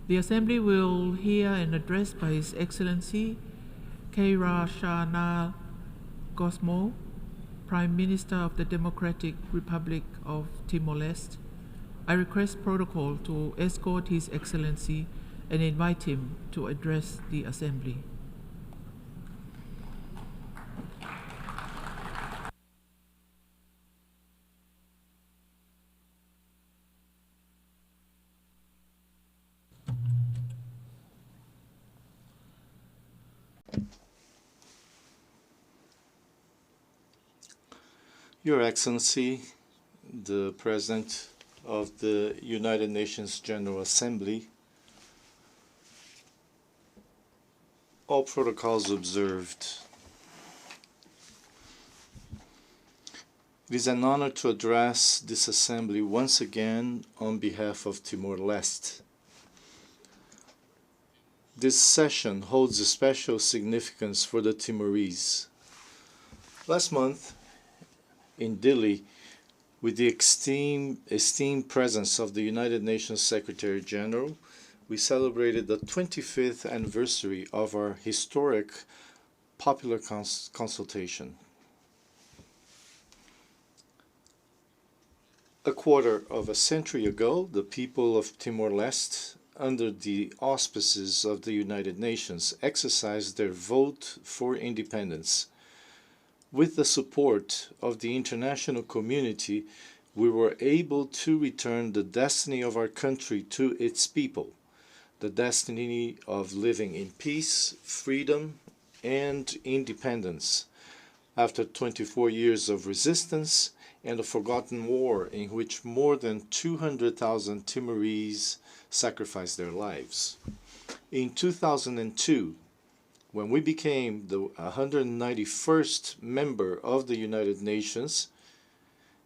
The Assembly will hear an address by His Excellency Xanana Gusmão, Prime Minister of the Democratic Republic of Timor-Leste. I request protocol to escort His Excellency and invite him to address the Assembly. Your Excellency, the President of the United Nations General Assembly, all protocols observed. It is an honor to address this Assembly once again on behalf of Timor-Leste. This session holds a special significance for the Timorese. Last month, in Dili, with the esteemed presence of the United Nations Secretary General, we celebrated the 25th anniversary of our historic popular consultation. A quarter of a century ago, the people of Timor-Leste, under the auspices of the United Nations, exercised their vote for independence. With the support of the international community, we were able to return the destiny of our country to its people, the destiny of living in peace, freedom, and independence. After 24 years of resistance and a forgotten war in which more than 200,000 Timorese sacrificed their lives. In 2002, when we became the 191st member of the United Nations,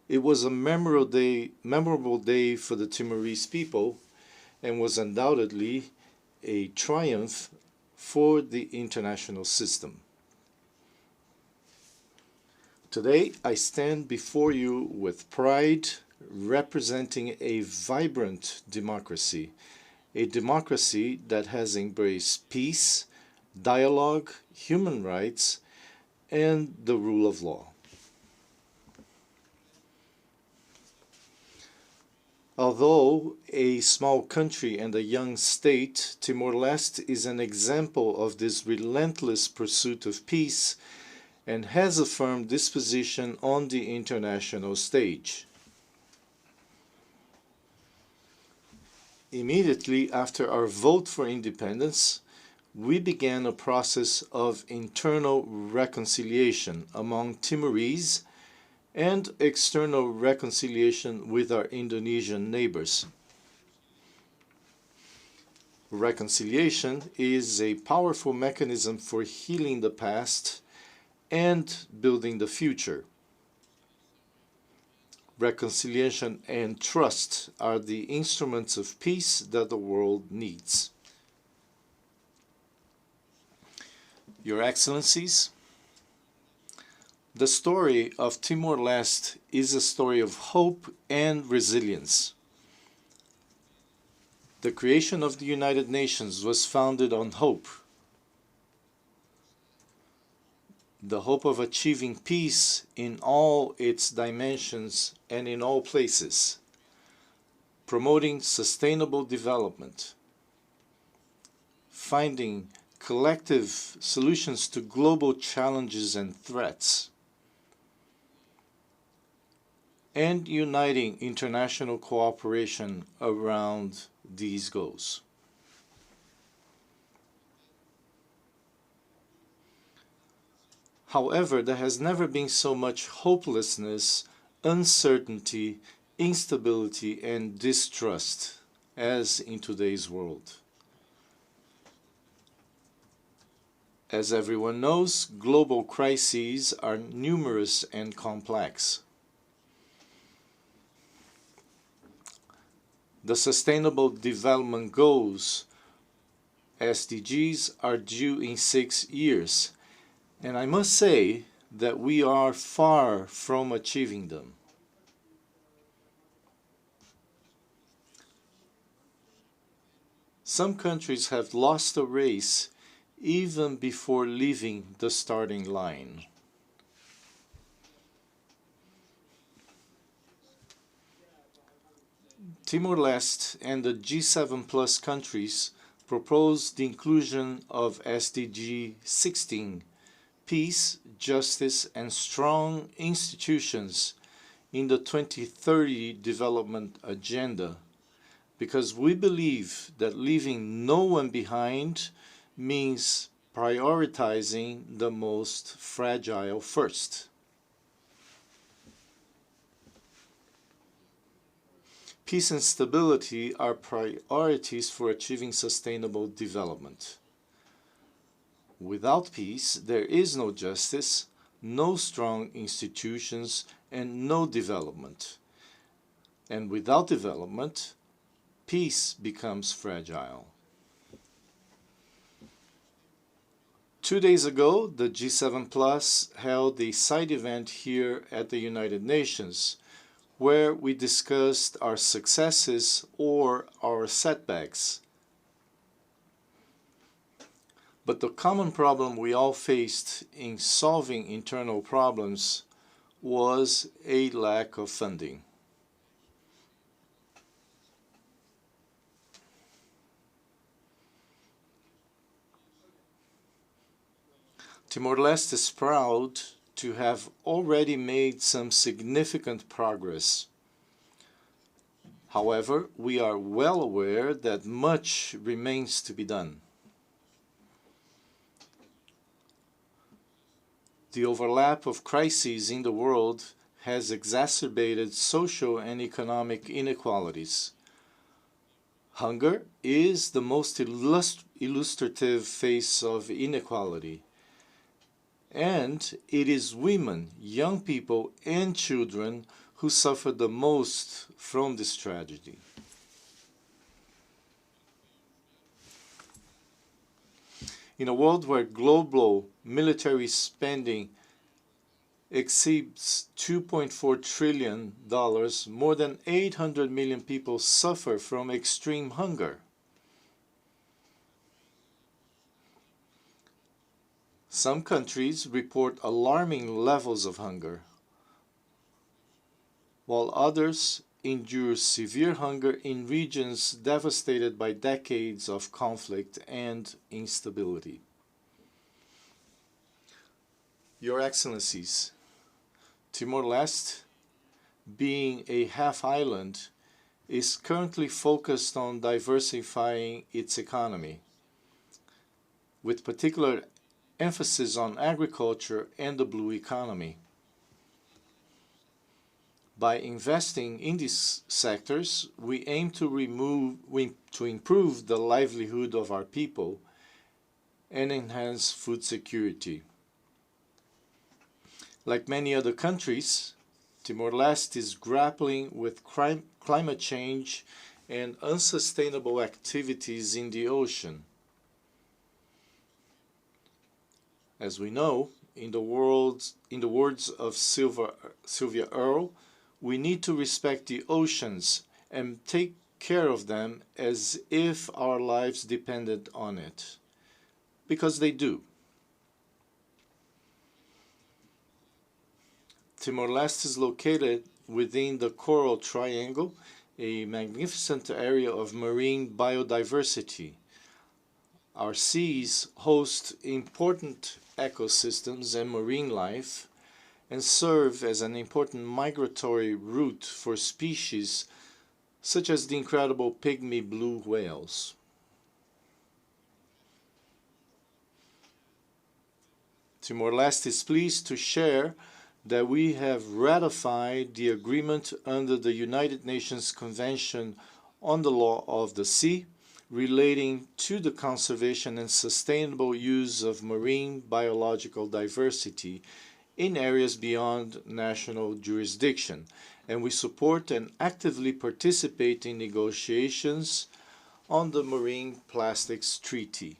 it was a memorable day for the Timorese people and was undoubtedly a triumph for the international system. Today, I stand before you with pride, representing a vibrant democracy, a democracy that has embraced peace, dialogue, human rights, and the rule of law. Although a small country and a young state, Timor-Leste is an example of this relentless pursuit of peace and has affirmed this position on the international stage. Immediately after our vote for independence, we began a process of internal reconciliation among Timorese and external reconciliation with our Indonesian neighbors. Reconciliation is a powerful mechanism for healing the past and building the future. Reconciliation and trust are the instruments of peace that the world needs. Your Excellencies, the story of Timor-Leste is a story of hope and resilience. The creation of the United Nations was founded on hope. The hope of achieving peace in all its dimensions and in all places, promoting sustainable development, finding collective solutions to global challenges and threats, and uniting international cooperation around these goals. However, there has never been so much hopelessness, uncertainty, instability, and distrust as in today's world. As everyone knows, global crises are numerous and complex. The Sustainable Development Goals, SDGs, are due in 6 years, and I must say that we are far from achieving them. Some countries have lost the race even before leaving the starting line. Timor-Leste and the G7 plus countries proposed the inclusion of SDG 16, peace, justice, and strong institutions in the 2030 development agenda, because we believe that leaving no one behind means prioritizing the most fragile first. Peace and stability are priorities for achieving sustainable development. Without peace, there is no justice, no strong institutions, and no development. And without development, peace becomes fragile. 2 days ago, the G7 Plus held a side event here at the United Nations, where we discussed our successes or our setbacks. But the common problem we all faced in solving internal problems was a lack of funding. Timor-Leste is proud to have already made some significant progress. However, we are well aware that much remains to be done. The overlap of crises in the world has exacerbated social and economic inequalities. Hunger is the most illustrative face of inequality. And it is women, young people, and children who suffer the most from this tragedy. In a world where global military spending exceeds $2.4 trillion, more than 800 million people suffer from extreme hunger. Some countries report alarming levels of hunger, while others endure severe hunger in regions devastated by decades of conflict and instability. Your Excellencies, Timor-Leste, being a half-island, is currently focused on diversifying its economy, with particular emphasis on agriculture and the blue economy. By investing in these sectors, we aim to improve the livelihood of our people and enhance food security. Like many other countries, Timor-Leste is grappling with climate change and unsustainable activities in the ocean. As we know, in the words of Sylvia Earle, we need to respect the oceans and take care of them as if our lives depended on it, because they do. Timor-Leste is located within the Coral Triangle, a magnificent area of marine biodiversity. Our seas host important ecosystems and marine life and serve as an important migratory route for species such as the incredible pygmy blue whales. Timor-Leste is pleased to share that we have ratified the agreement under the United Nations Convention on the Law of the Sea relating to the conservation and sustainable use of marine biological diversity in areas beyond national jurisdiction, and we support and actively participate in negotiations on the Marine Plastics Treaty.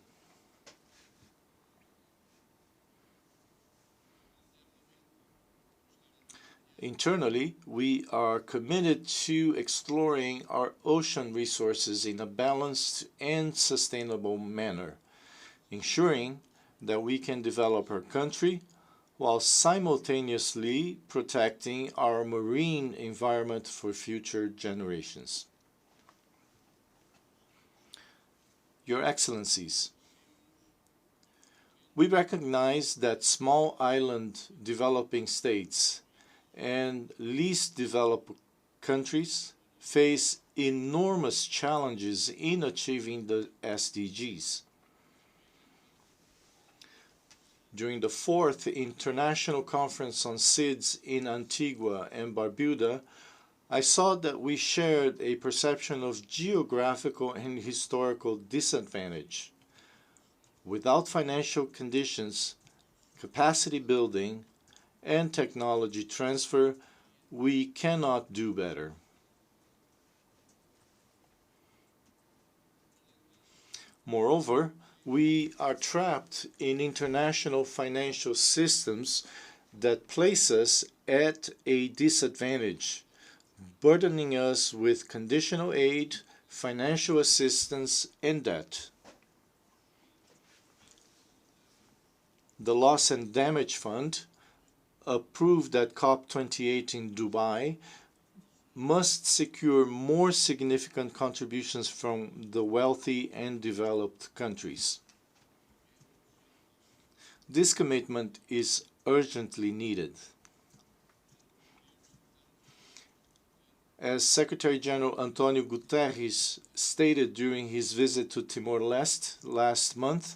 Internally, we are committed to exploring our ocean resources in a balanced and sustainable manner, ensuring that we can develop our country while simultaneously protecting our marine environment for future generations. Your Excellencies, we recognize that small island developing states and least developed countries face enormous challenges in achieving the SDGs. During the 4th International Conference on SIDS in Antigua and Barbuda, I saw that we shared a perception of geographical and historical disadvantage. Without financial conditions, capacity building, and technology transfer, we cannot do better. Moreover, we are trapped in international financial systems that place us at a disadvantage, burdening us with conditional aid, financial assistance, and debt. The Loss and Damage Fund, approved at COP28 in Dubai, must secure more significant contributions from the wealthy and developed countries. This commitment is urgently needed. As Secretary General António Guterres stated during his visit to Timor-Leste last month,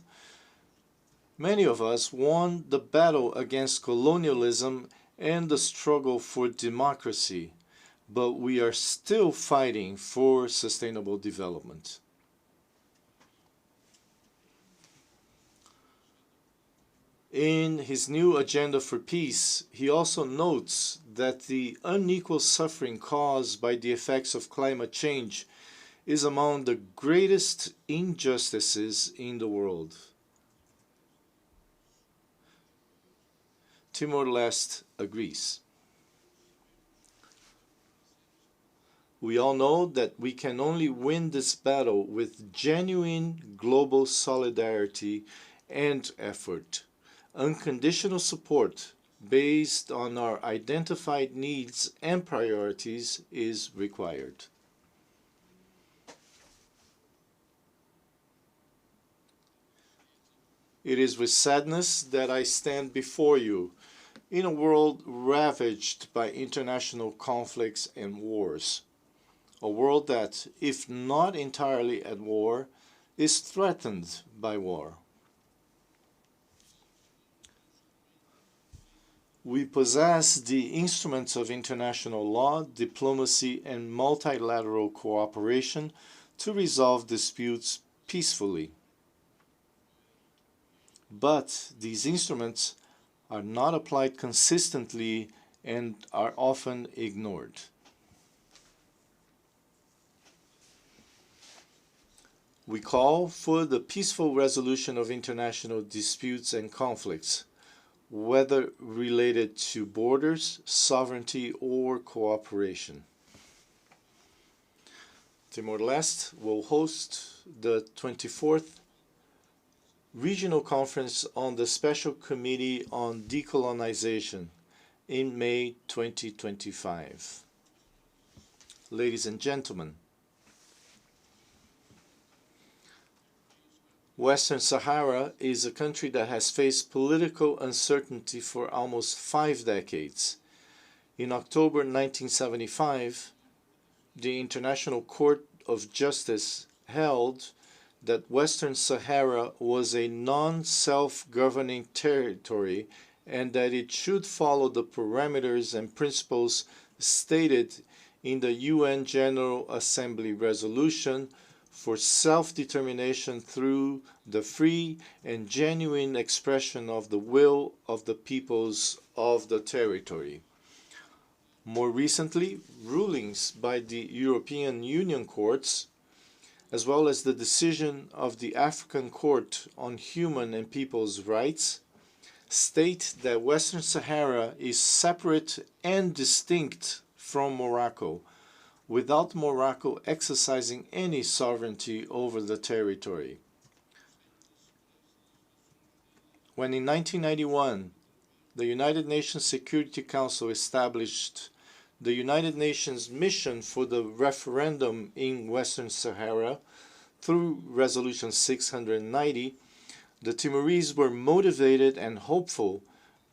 many of us won the battle against colonialism and the struggle for democracy, but we are still fighting for sustainable development. In his new Agenda for Peace, he also notes that the unequal suffering caused by the effects of climate change is among the greatest injustices in the world. Timor-Leste agrees. We all know that we can only win this battle with genuine global solidarity and effort. Unconditional support based on our identified needs and priorities is required. It is with sadness that I stand before you in a world ravaged by international conflicts and wars. A world that, if not entirely at war, is threatened by war. We possess the instruments of international law, diplomacy, and multilateral cooperation to resolve disputes peacefully. But these instruments are not applied consistently and are often ignored. We call for the peaceful resolution of international disputes and conflicts, whether related to borders, sovereignty, or cooperation. Timor-Leste will host the 24th Regional Conference on the Special Committee on Decolonization in May 2025. Ladies and gentlemen, Western Sahara is a country that has faced political uncertainty for almost 5 decades. In October 1975, the International Court of Justice held that Western Sahara was a non-self-governing territory and that it should follow the parameters and principles stated in the UN General Assembly resolution for self-determination through the free and genuine expression of the will of the peoples of the territory. More recently, rulings by the European Union courts, as well as the decision of the African Court on Human and People's Rights, state that Western Sahara is separate and distinct from Morocco, without Morocco exercising any sovereignty over the territory. When in 1991, the United Nations Security Council established the United Nations mission for the referendum in Western Sahara through Resolution 690, the Timorese were motivated and hopeful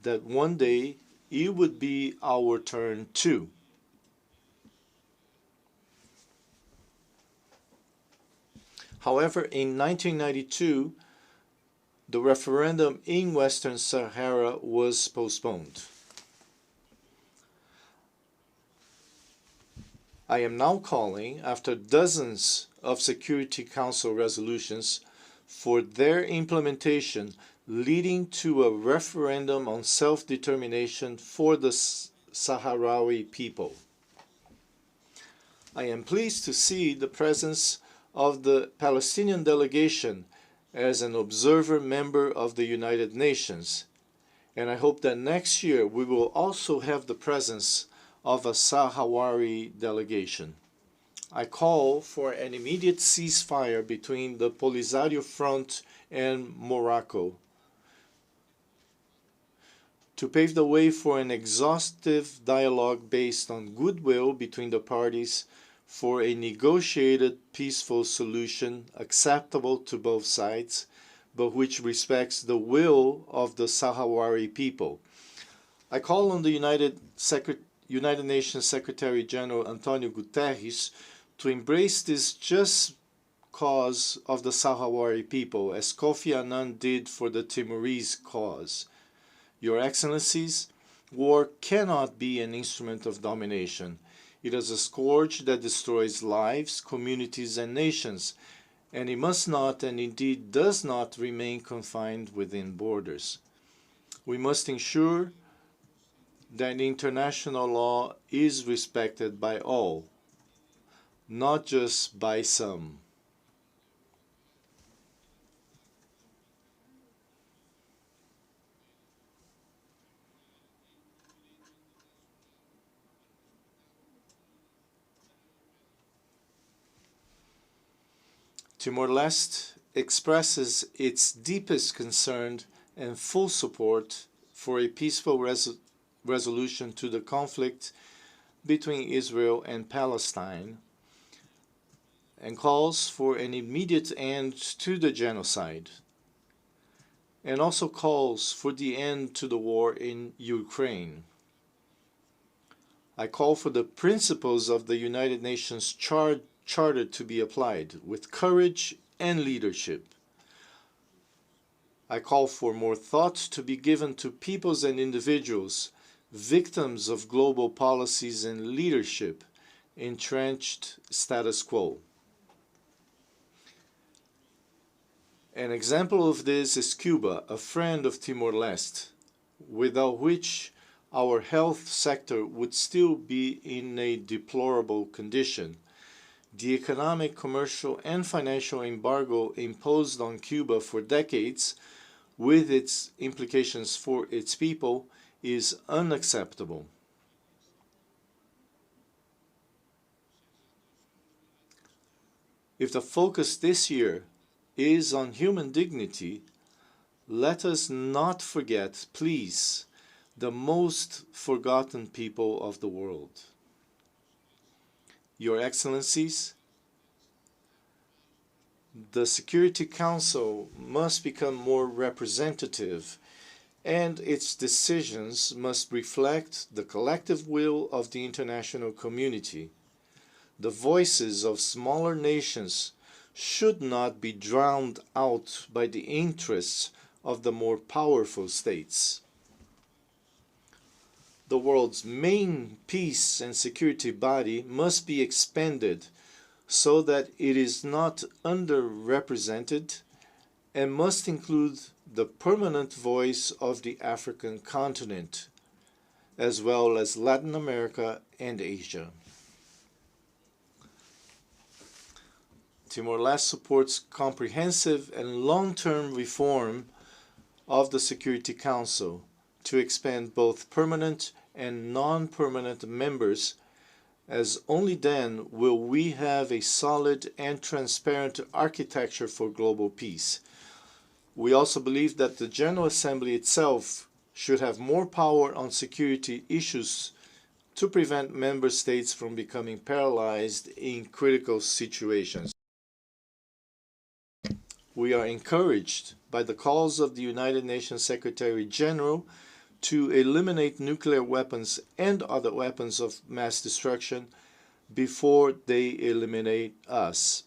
that one day it would be our turn too. However, in 1992, the referendum in Western Sahara was postponed. I am now calling, after dozens of Security Council resolutions, for their implementation, leading to a referendum on self-determination for the Sahrawi people. I am pleased to see the presence of the Palestinian delegation as an observer member of the United Nations, and I hope that next year we will also have the presence of a Sahrawi delegation. I call for an immediate ceasefire between the Polisario Front and Morocco to pave the way for an exhaustive dialogue based on goodwill between the parties for a negotiated peaceful solution acceptable to both sides, but which respects the will of the Sahrawi people. I call on the United Nations Secretary General Antonio Guterres to embrace this just cause of the Sahrawi people, as Kofi Annan did for the Timorese cause. Your Excellencies, war cannot be an instrument of domination. It is a scourge that destroys lives, communities, and nations, and it must not, and indeed does not, remain confined within borders. We must ensure that international law is respected by all, not just by some. Timor-Leste expresses its deepest concern and full support for a peaceful resolution to the conflict between Israel and Palestine, and calls for an immediate end to the genocide, and also calls for the end to the war in Ukraine. I call for the principles of the United Nations Charter to be applied with courage and leadership. I call for more thought to be given to peoples and individuals, victims of global policies and leadership, entrenched status quo. An example of this is Cuba, a friend of Timor-Leste, without which our health sector would still be in a deplorable condition. The economic, commercial, and financial embargo imposed on Cuba for decades, with its implications for its people, is unacceptable. If the focus this year is on human dignity, let us not forget, please, the most forgotten people of the world. Your Excellencies, the Security Council must become more representative, and its decisions must reflect the collective will of the international community. The voices of smaller nations should not be drowned out by the interests of the more powerful states. The world's main peace and security body must be expanded so that it is not underrepresented and must include the permanent voice of the African continent, as well as Latin America and Asia. Timor-Leste supports comprehensive and long-term reform of the Security Council to expand both permanent and non-permanent members, as only then will we have a solid and transparent architecture for global peace. We also believe that the General Assembly itself should have more power on security issues to prevent member states from becoming paralyzed in critical situations. We are encouraged by the calls of the United Nations Secretary General to eliminate nuclear weapons and other weapons of mass destruction before they eliminate us.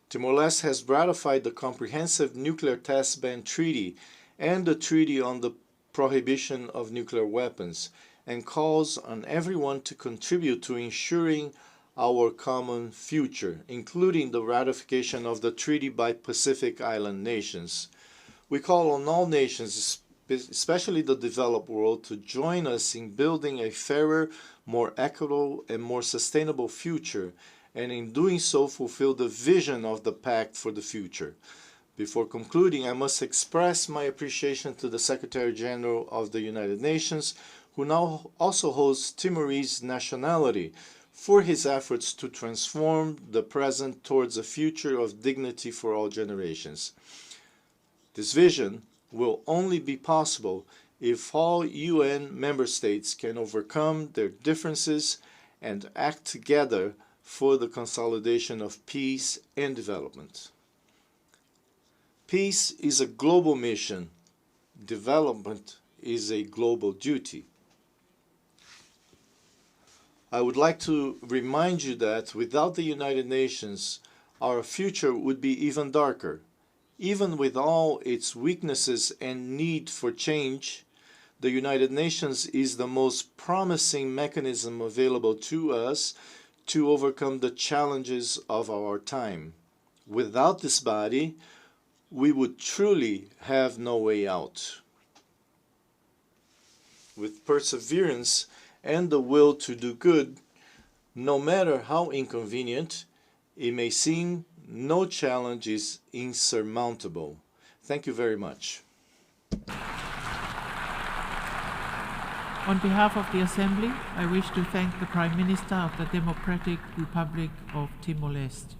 Timor-Leste has ratified the Comprehensive Nuclear Test Ban Treaty and the Treaty on the Prohibition of Nuclear Weapons, and calls on everyone to contribute to ensuring our common future, including the ratification of the treaty by Pacific Island nations. We call on all nations, especially the developed world, to join us in building a fairer, more equitable, and more sustainable future, and in doing so fulfill the vision of the Pact for the Future. Before concluding, I must express my appreciation to the Secretary General of the United Nations, who now also holds Timorese nationality, for his efforts to transform the present towards a future of dignity for all generations. This vision will only be possible if all UN member states can overcome their differences and act together for the consolidation of peace and development. Peace is a global mission. Development is a global duty. I would like to remind you that without the United Nations, our future would be even darker. Even with all its weaknesses and need for change, the United Nations is the most promising mechanism available to us to overcome the challenges of our time. Without this body, we would truly have no way out. With perseverance and the will to do good, no matter how inconvenient it may seem, no challenge is insurmountable. Thank you very much. On behalf of the Assembly, I wish to thank the Prime Minister of the Democratic Republic of Timor-Leste.